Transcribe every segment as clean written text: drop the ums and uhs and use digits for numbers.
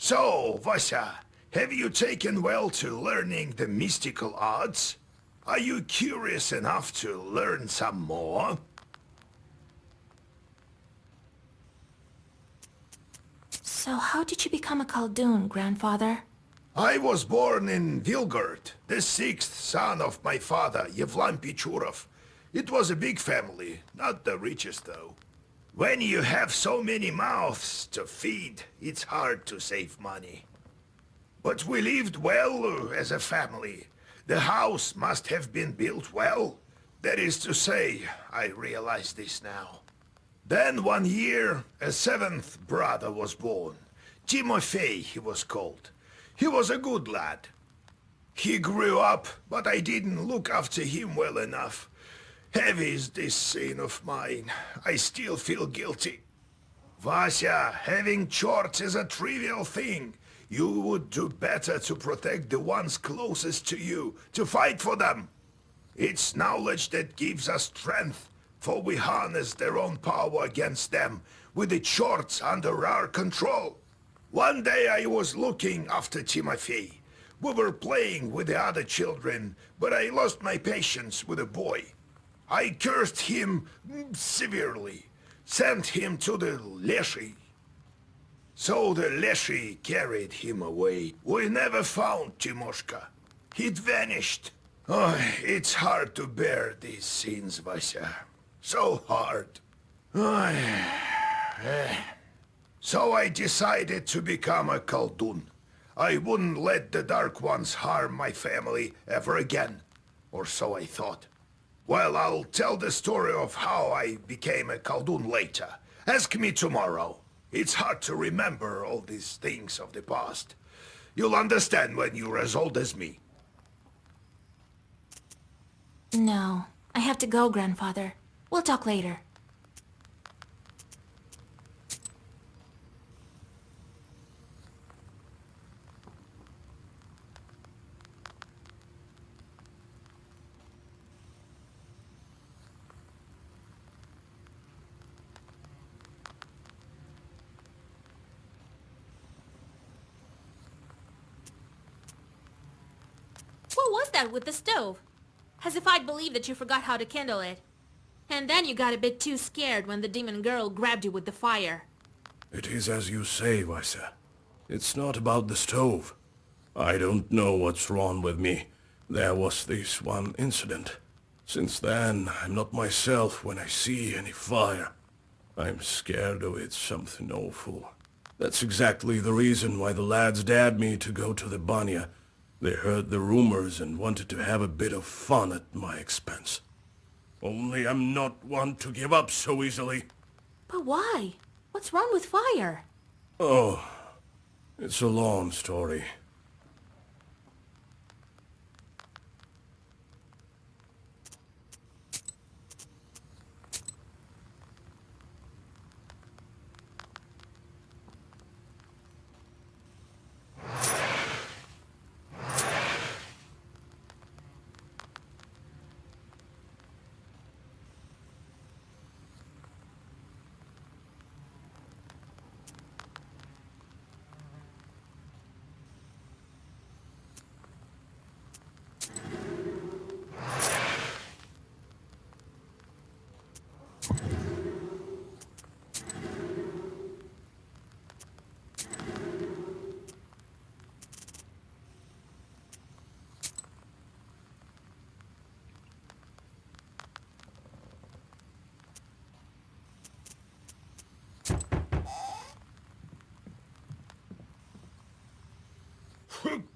So, Vasya, have you taken well to learning the mystical arts? Are you curious enough to learn some more? So how did you become a Khaldun, grandfather? I was born in Vilgard, the sixth son of my father, Yevlam Pichurov. It was a big family, not the richest though. When you have so many mouths to feed, it's hard to save money. But we lived well as a family. The house must have been built well. That is to say, I realize this now. Then one year, a seventh brother was born. Timofey he was called. He was a good lad. He grew up, but I didn't look after him well enough. Heavy is this sin of mine. I still feel guilty. Vasya, having chores is a trivial thing. You would do better to protect the ones closest to you, to fight for them. It's knowledge that gives us strength, for we harness their own power against them, with the chores under our control. One day I was looking after Timofey. We were playing with the other children, but I lost my patience with the boy. I cursed him severely, sent him to the Leshy. So the Leshy carried him away. We never found Timoshka. He'd vanished. Oh, it's hard to bear these sins, Vasya. So hard. So I decided to become a Khaldun. I wouldn't let the Dark Ones harm my family ever again. Or so I thought. Well, I'll tell the story of how I became a Khaldun later. Ask me tomorrow. It's hard to remember all these things of the past. You'll understand when you're as old as me. No, I have to go, grandfather. We'll talk later. What was that with the stove? As if I'd believe that you forgot how to kindle it. And then you got a bit too scared when the demon girl grabbed you with the fire. It is as you say, Vaisa. It's not about the stove. I don't know what's wrong with me. There was this one incident. Since then, I'm not myself when I see any fire. I'm scared of it something awful. That's exactly the reason why the lads dared me to go to the banya. They heard the rumors and wanted to have a bit of fun at my expense. Only I'm not one to give up so easily. But why? What's wrong with fire? Oh, it's a long story.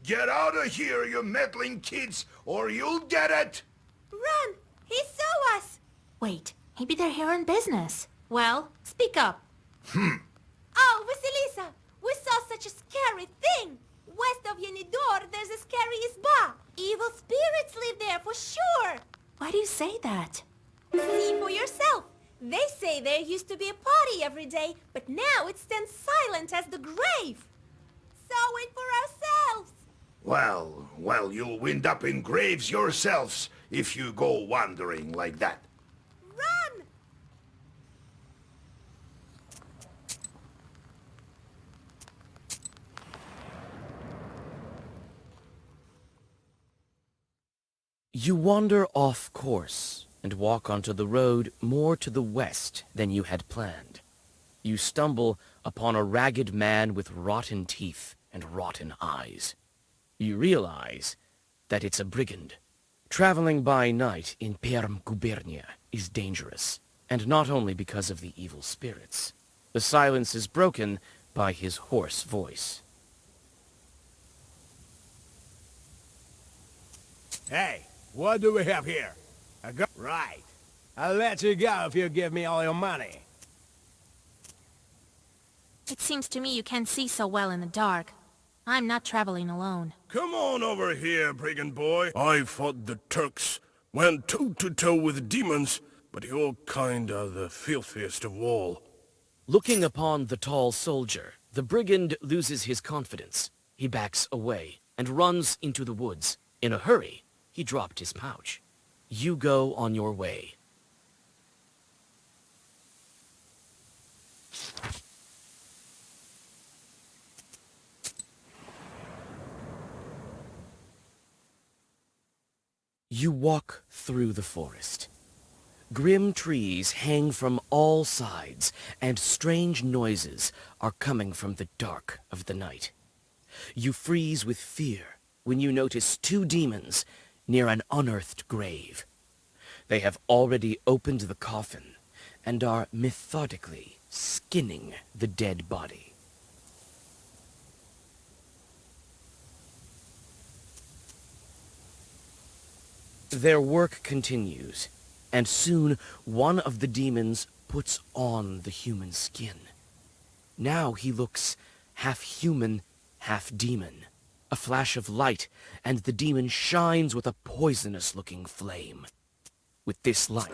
Get out of here, you meddling kids, or you'll get it! Run! He saw us! Wait, maybe they're here on business. Well, speak up. Oh, Vasilisa! We saw such a scary thing! West of Yenidor, there's a scary isba! Evil spirits live there, for sure! Why do you say that? See for yourself! They say there used to be a party every day, but now it stands silent as the grave! Saw it for ourselves! Well, you'll wind up in graves yourselves if you go wandering like that. Run! You wander off course and walk onto the road more to the west than you had planned. You stumble upon a ragged man with rotten teeth and rotten eyes. You realize that it's a brigand. Traveling by night in Perm Gubernia is dangerous, and not only because of the evil spirits. The silence is broken by his hoarse voice. Hey, what do we have here? Right. I'll let you go if you give me all your money. It seems to me you can't see so well in the dark. I'm not traveling alone. Come on over here, brigand boy. I fought the Turks, went toe-to-toe with demons, but your kind are the filthiest of all. Looking upon the tall soldier, the brigand loses his confidence. He backs away and runs into the woods. In a hurry, he dropped his pouch. You go on your way. You walk through the forest. Grim trees hang from all sides, and strange noises are coming from the dark of the night. You freeze with fear when you notice two demons near an unearthed grave. They have already opened the coffin and are methodically skinning the dead body. Their work continues, and soon one of the demons puts on the human skin. Now he looks half human, half demon. A flash of light, and the demon shines with a poisonous-looking flame. With this light,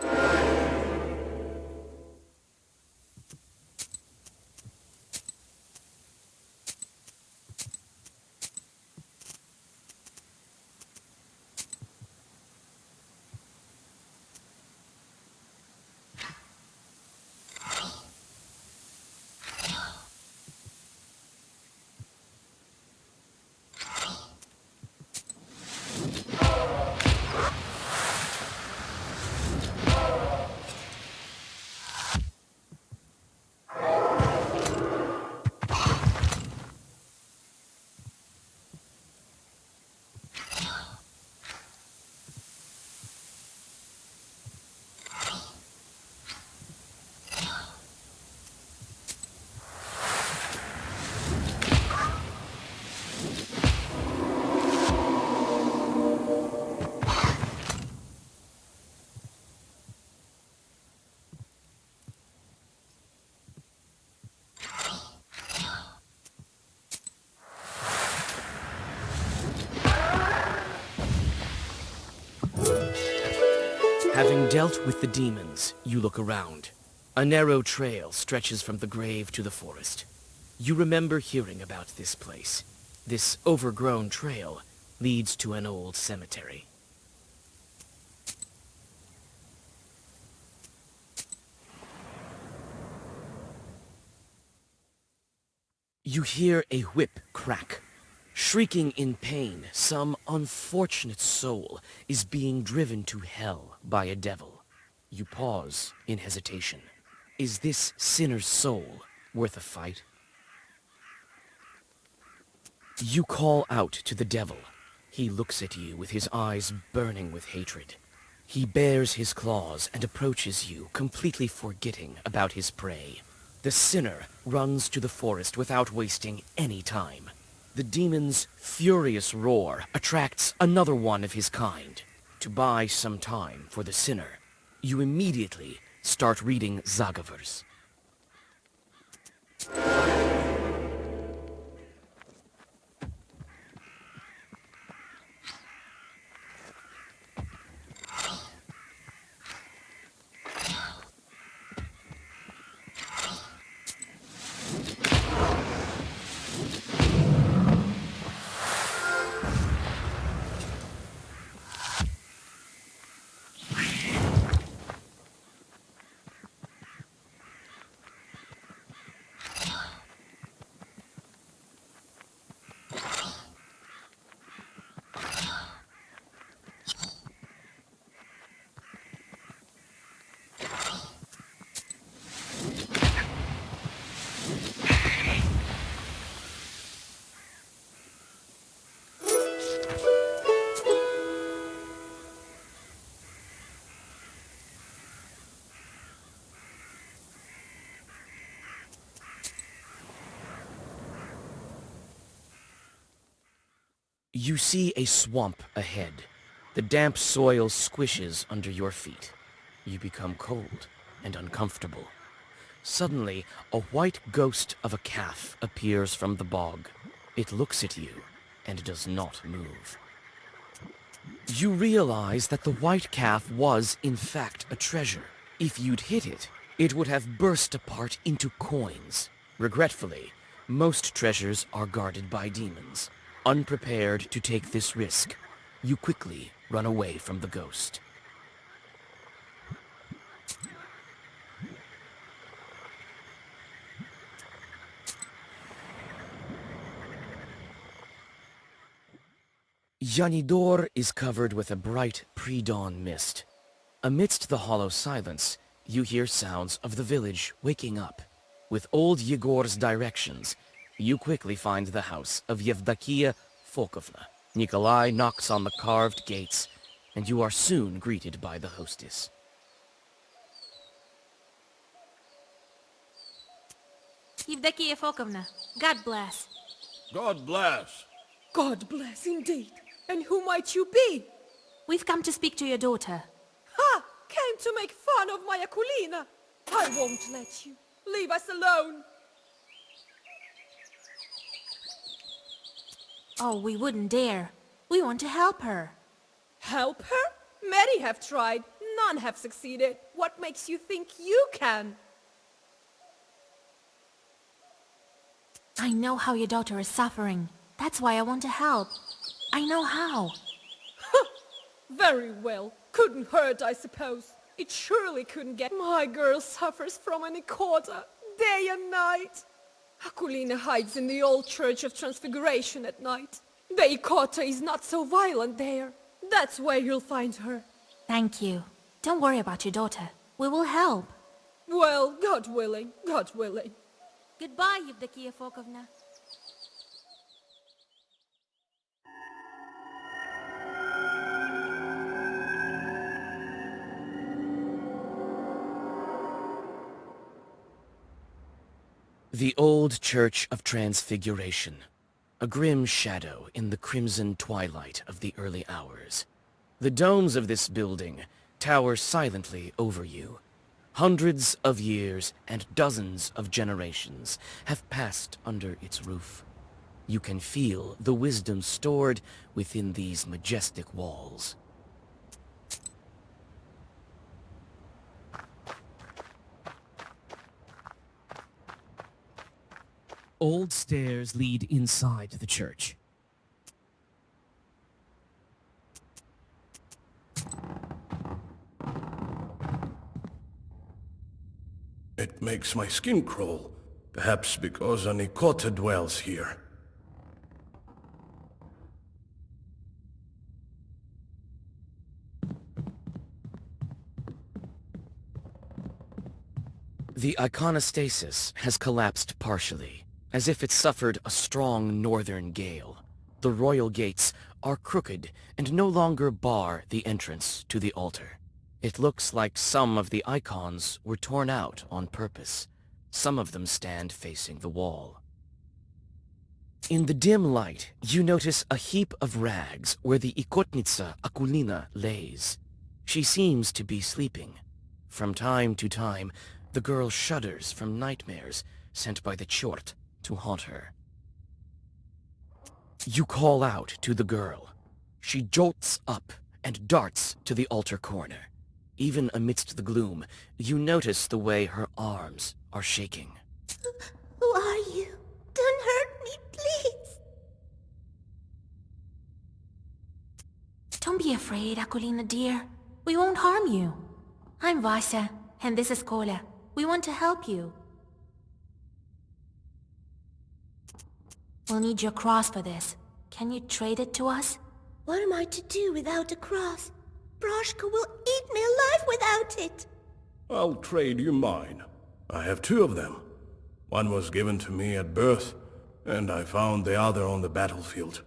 having dealt with the demons, you look around. A narrow trail stretches from the grave to the forest. You remember hearing about this place. This overgrown trail leads to an old cemetery. You hear a whip crack. Shrieking in pain, some unfortunate soul is being driven to hell by a devil. You pause in hesitation. Is this sinner's soul worth a fight? You call out to the devil. He looks at you with his eyes burning with hatred. He bares his claws and approaches you, completely forgetting about his prey. The sinner runs to the forest without wasting any time. The demon's furious roar attracts another one of his kind. To buy some time for the sinner, you immediately start reading Zagavers. You see a swamp ahead. The damp soil squishes under your feet. You become cold and uncomfortable. Suddenly, a white ghost of a calf appears from the bog. It looks at you and does not move. You realize that the white calf was, in fact, a treasure. If you'd hit it, it would have burst apart into coins. Regretfully, most treasures are guarded by demons. Unprepared to take this risk, you quickly run away from the ghost. Yanidor is covered with a bright pre-dawn mist. Amidst the hollow silence, you hear sounds of the village waking up. With old Yegor's directions, you quickly find the house of Yevdakia Fokovna. Nikolai knocks on the carved gates, and you are soon greeted by the hostess. Evdokia Fokovna, God bless. God bless. God bless indeed. And who might you be? We've come to speak to your daughter. Ha! Came to make fun of my Akulina. I won't let you. Leave us alone. Oh, we wouldn't dare. We want to help her. Help her? Many have tried. None have succeeded. What makes you think you can? I know how your daughter is suffering. That's why I want to help. I know how. Very well. Couldn't hurt, I suppose. It surely couldn't get... My girl suffers from an ikota, day and night. Akulina hides in the old Church of Transfiguration at night. The ikota is not so violent there. That's where you'll find her. Thank you. Don't worry about your daughter. We will help. Well, God willing, God willing. Goodbye, Evdokia Fokovna. The old Church of Transfiguration. A grim shadow in the crimson twilight of the early hours. The domes of this building tower silently over you. Hundreds of years and dozens of generations have passed under its roof. You can feel the wisdom stored within these majestic walls. Old stairs lead inside the church. It makes my skin crawl. Perhaps because an ikota dwells here. The iconostasis has collapsed partially, as if it suffered a strong northern gale. The royal gates are crooked and no longer bar the entrance to the altar. It looks like some of the icons were torn out on purpose. Some of them stand facing the wall. In the dim light, you notice a heap of rags where the Ikotnitsa Akulina lays. She seems to be sleeping. From time to time, the girl shudders from nightmares sent by the Chort to haunt her. You call out to the girl. She jolts up and darts to the altar corner. Even amidst the gloom, you notice the way her arms are shaking. Who are you? Don't hurt me, please. Don't be afraid, Akulina dear. We won't harm you. I'm Vasa, and this is Kola. We want to help you. We'll need your cross for this. Can you trade it to us? What am I to do without a cross? Broshka will eat me alive without it. I'll trade you mine. I have two of them. One was given to me at birth, and I found the other on the battlefield.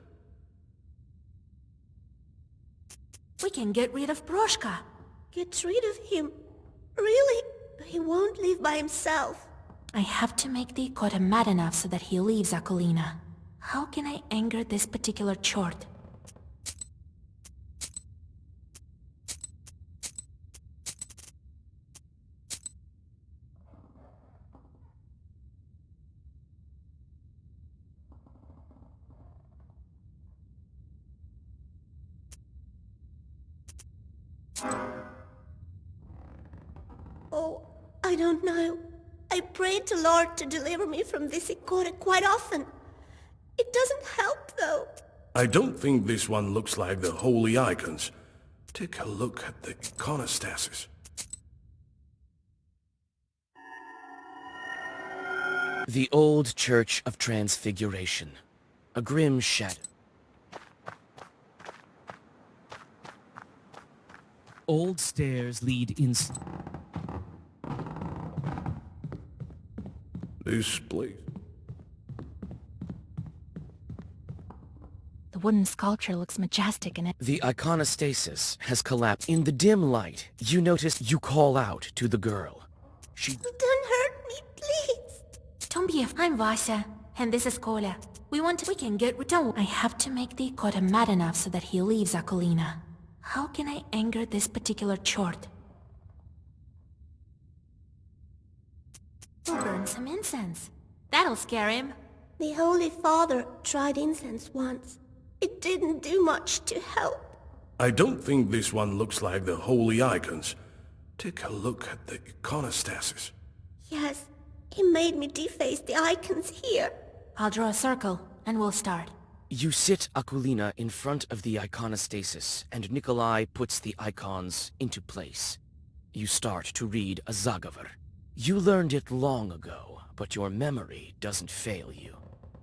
We can get rid of Broshka. Get rid of him? Really? He won't leave by himself. I have to make the Ikota mad enough so that he leaves Akulina. How can I anger this particular Chort? don't know. I prayed to Lord to deliver me from this Ikora quite often. It doesn't help, though. I don't think this one looks like the holy icons. Take a look at the iconostasis. The old Church of Transfiguration. A grim shadow. Old stairs lead inside. This place. The wooden sculpture looks majestic in it. The iconostasis has collapsed. In the dim light, you notice you call out to the girl. She... Don't hurt me, please. Don't be I'm Vasa, and this is Kola. We can get... Don't... I have to make the Ikota mad enough so that he leaves Akolina. How can I anger this particular chort? We'll burn some incense. That'll scare him. The Holy Father tried incense once. It didn't do much to help. I don't think this one looks like the holy icons. Take a look at the iconostasis. Yes, he made me deface the icons here. I'll draw a circle, and we'll start. You sit Akulina in front of the iconostasis, and Nikolai puts the icons into place. You start to read a Zagavar. You learned it long ago, but your memory doesn't fail you.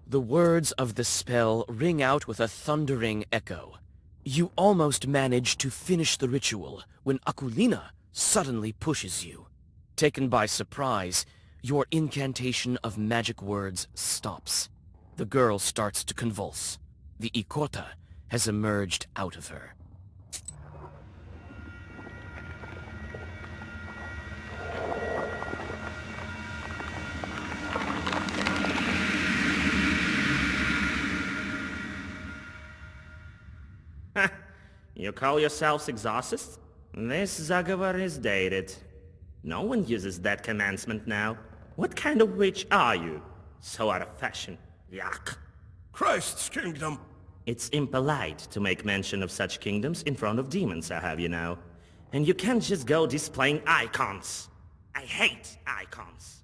The words of the spell ring out with a thundering echo. You almost manage to finish the ritual when Akulina suddenly pushes you. Taken by surprise, your incantation of magic words stops. The girl starts to convulse. The Ikota has emerged out of her. You call yourselves exorcists? This Zagavar is dated. No one uses that commencement now. What kind of witch are you? So out of fashion. Yuck. Christ's kingdom! It's impolite to make mention of such kingdoms in front of demons, I have you know. And you can't just go displaying icons. I hate icons.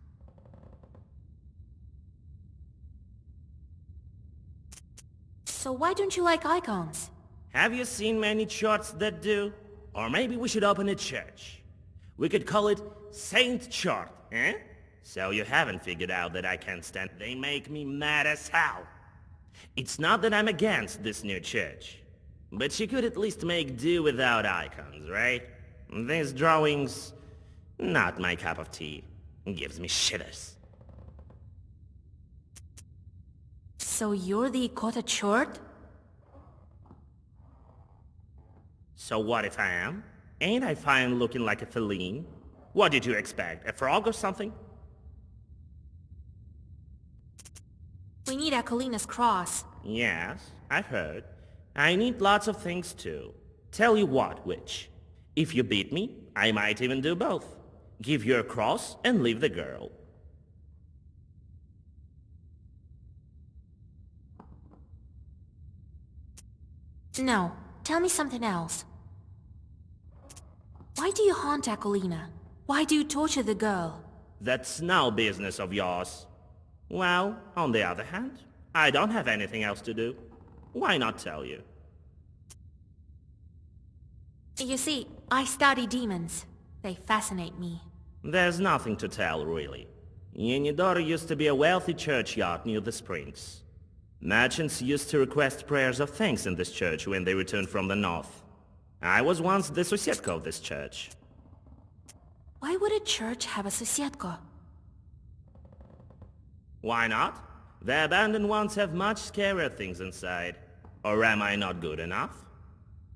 So why don't you like icons? Have you seen many charts that do? Or maybe we should open a church. We could call it Saint Chart, eh? So you haven't figured out that I can't stand... They make me mad as hell. It's not that I'm against this new church. But you could at least make do without icons, right? These drawings... not my cup of tea. Gives me shivers. So you're the Ikota chort? So what if I am? Ain't I fine looking like a feline? What did you expect? A frog or something? We need Akolina's cross. Yes, I've heard. I need lots of things too. Tell you what, witch. If you beat me, I might even do both. Give you a cross and leave the girl. No, tell me something else. Why do you haunt Akolina? Why do you torture the girl? That's no business of yours. Well, on the other hand, I don't have anything else to do. Why not tell you? You see, I study demons. They fascinate me. There's nothing to tell, really. Yenidor used to be a wealthy churchyard near the springs. Merchants used to request prayers of thanks in this church when they returned from the north. I was once the Sosietko of this church. Why would a church have a Sosietko? Why not? The abandoned ones have much scarier things inside. Or am I not good enough?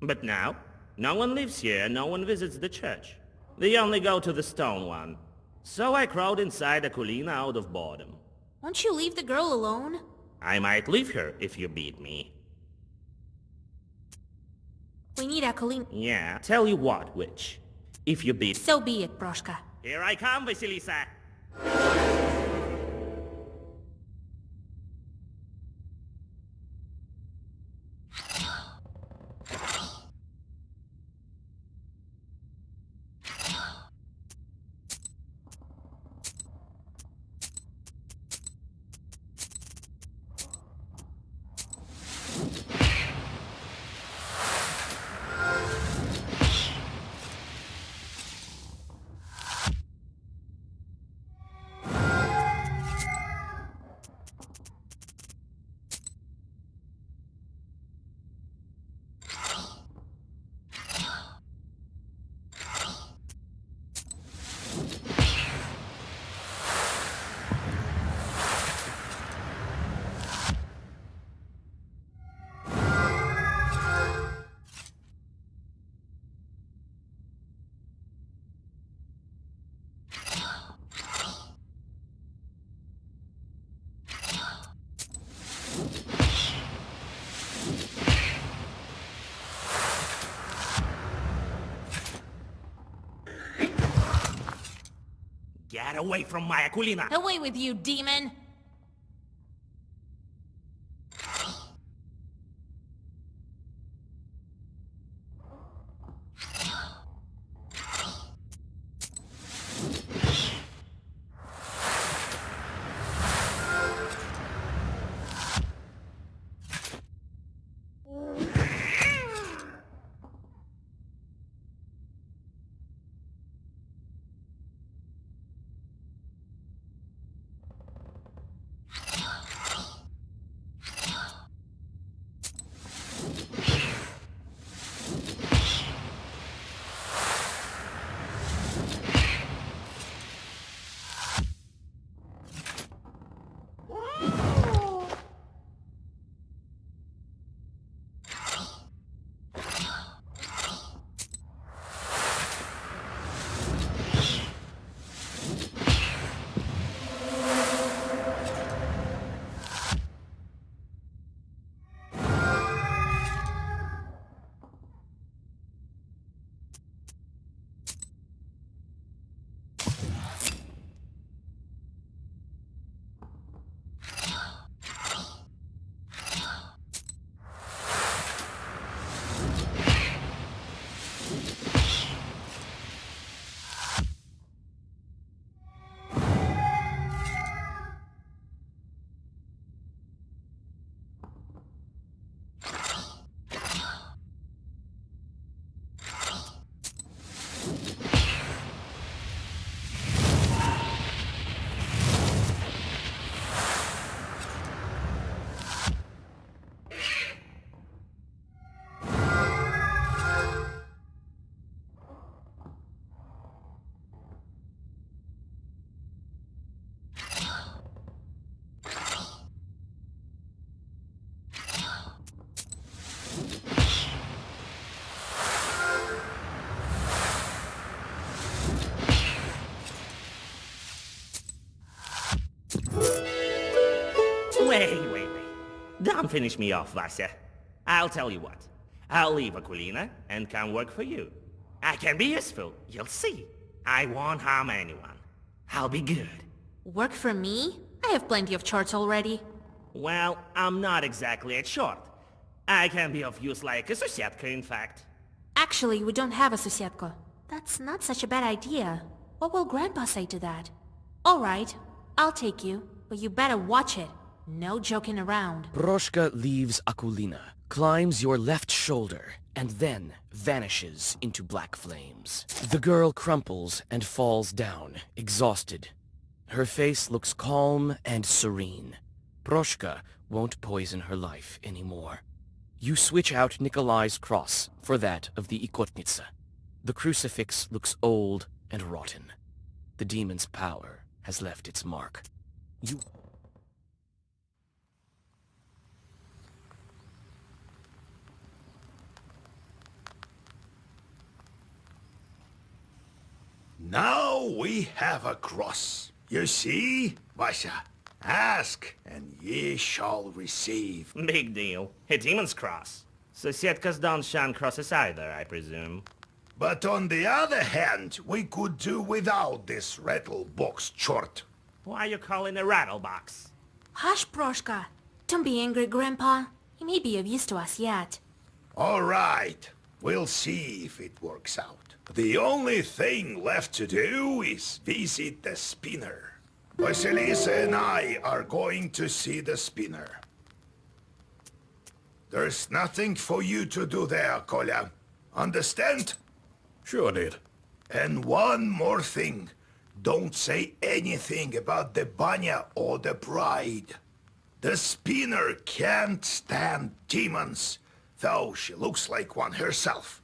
But now, no one lives here and no one visits the church. They only go to the stone one. So I crawled inside Akulina out of boredom. Won't you leave the girl alone? I might leave her if you beat me. We need Akolina. Yeah, tell you what, witch. If you beat... So be it, Broshka. Here I come, Vasilisa! Get away from my Akulina! Away with you, demon! Wait. Don't finish me off, Vasya. I'll tell you what. I'll leave Akulina and come work for you. I can be useful, you'll see. I won't harm anyone. I'll be good. Work for me? I have plenty of charts already. Well, I'm not exactly a short. I can be of use like a Susietka, in fact. Actually, we don't have a Susietka. That's not such a bad idea. What will Grandpa say to that? Alright, I'll take you, but you better watch it. No joking around. Proshka leaves Akulina, climbs your left shoulder, and then vanishes into black flames. The girl crumples and falls down, exhausted. Her face looks calm and serene. Proshka won't poison her life anymore. You switch out Nikolai's cross for that of the Ikotnitsa. The crucifix looks old and rotten. The demon's power has left its mark. You... Now we have a cross. You see, Vasya? Ask, and ye shall receive. Big deal. A demon's cross. Susietkas don't shun crosses either, I presume. But on the other hand, we could do without this rattle box chort. Why you calling a rattle box? Hush, Proshka. Don't be angry, Grandpa. He may be of use to us yet. All right, we'll see if it works out. The only thing left to do is visit the spinner. Vasilisa and I are going to see the spinner. There's nothing for you to do there, Kolya. Understand? Sure did. And one more thing. Don't say anything about the Banya or the bride. The spinner can't stand demons, though she looks like one herself.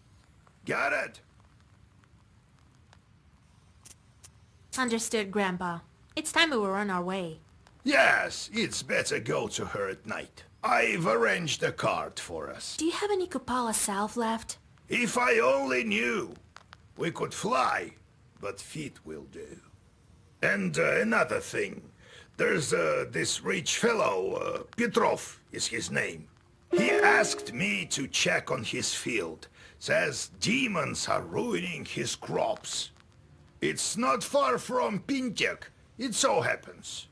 Got it? Understood, Grandpa. It's time we were on our way. Yes, it's better go to her at night. I've arranged a cart for us. Do you have any Kupala salve left? If I only knew. We could fly, but feet will do. And another thing. There's this rich fellow, Petrov is his name. He asked me to check on his field. Says demons are ruining his crops. It's not far from Pintek. It so happens.